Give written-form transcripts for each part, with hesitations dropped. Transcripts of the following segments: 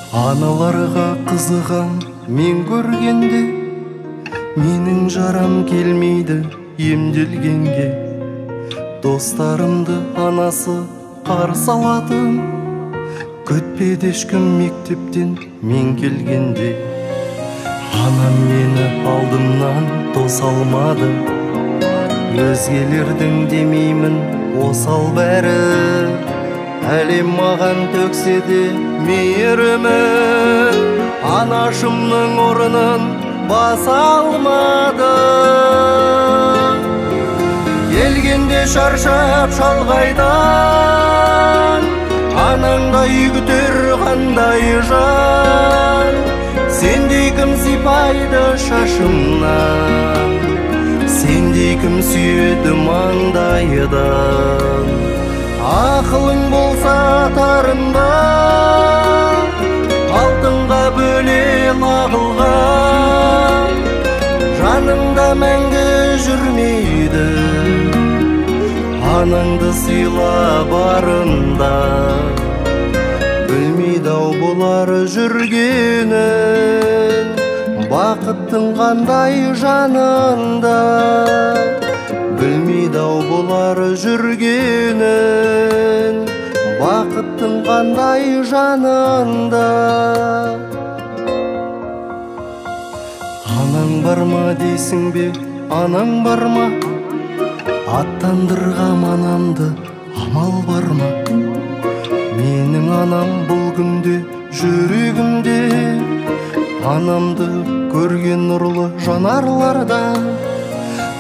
Аналарға қызығам мен көргенде, менің жарам келмейді емделгенге. Достарымды анасы қарсы алатын, күтпеді ешкім мектептен мен келгенде. Анам мені алдымнан тоса алмады, өзгелердің демеймін осал бәрі. Әлем маған төксе де мейірімін, анашымның орнын баса алмады. Келгенде шаршап шалғайдан, анаңдай күтер қандай жан. Сендей кім сипайды шашымнан, сендей кім сүйеді маңдайдан. Ақылың болса тарында, алтынға бөле лағылған. Жаныңда мәңгі жүрмейді, анаңды сыйла барында. Білмейді-ау бұлар жүргенін, бақыттың қандай жанында. Білмейді-ау бұлар жүргенін, бақыттың қандай жанында. Анаң бар ма дейсің бе, анаң бар ма? Аттандырғам анамды, амал бар ма? Менің анам бұл күнде жүрегімде, анамды көрген нұрлы жанарлардан.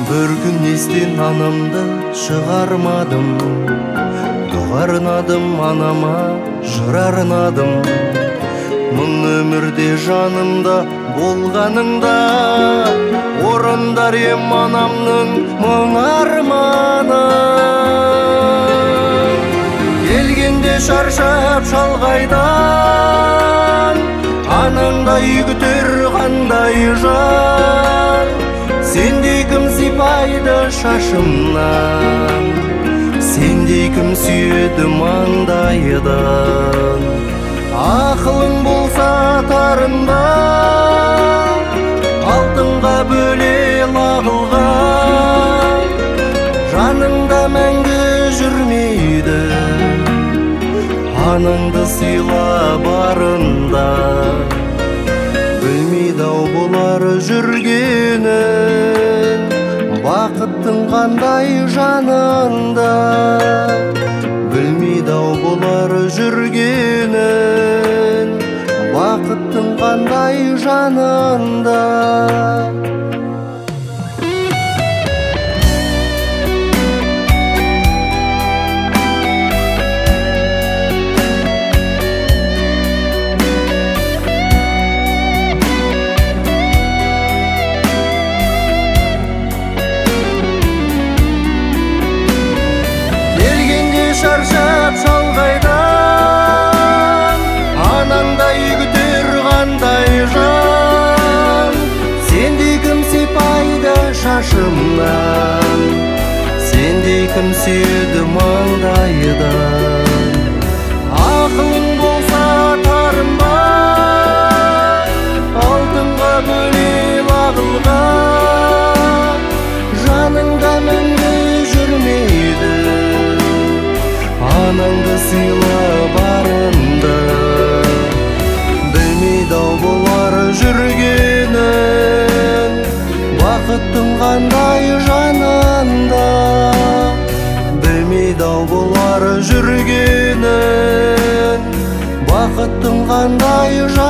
Бір күн естен анамды шығармадым, дұға арнадым анама, жыр арнадым. Мың өмірде жанымда болғаныңда, орындар ем анамның мың арманын. Келгенде шаршап шалғайдан, анаңдай күтер қандай жан. Сендей кім сипайды шашымнан, сендей кім сүйеді маңдайдан. Ақылың болса тарында, алтынға бөле лағылған. Жаныңда мәңгі жүрмейді, анаңды сыйла барында. Білмейді-ау бұлар жүргенін, бақыттың қандай жанында. Білмейді-ау бұлар жүргенін, бақыттың қандай жанында. Шаршап шалғайдан, анаңдай күтер қандай жан. Сендей кім сипайды шашымнан, сендей кім сүйеді маңдайдан. Ақылың болса тарынбай, алтынға бөле лағылған. Жаныңда мәңгі жүрмейді, анаңды сыйла барында. Білмейді-ау бұлар жүргенін, бақыттың қандай жанында. Білмейді-ау бұлар жүргенін, бақыттың қандай жанында.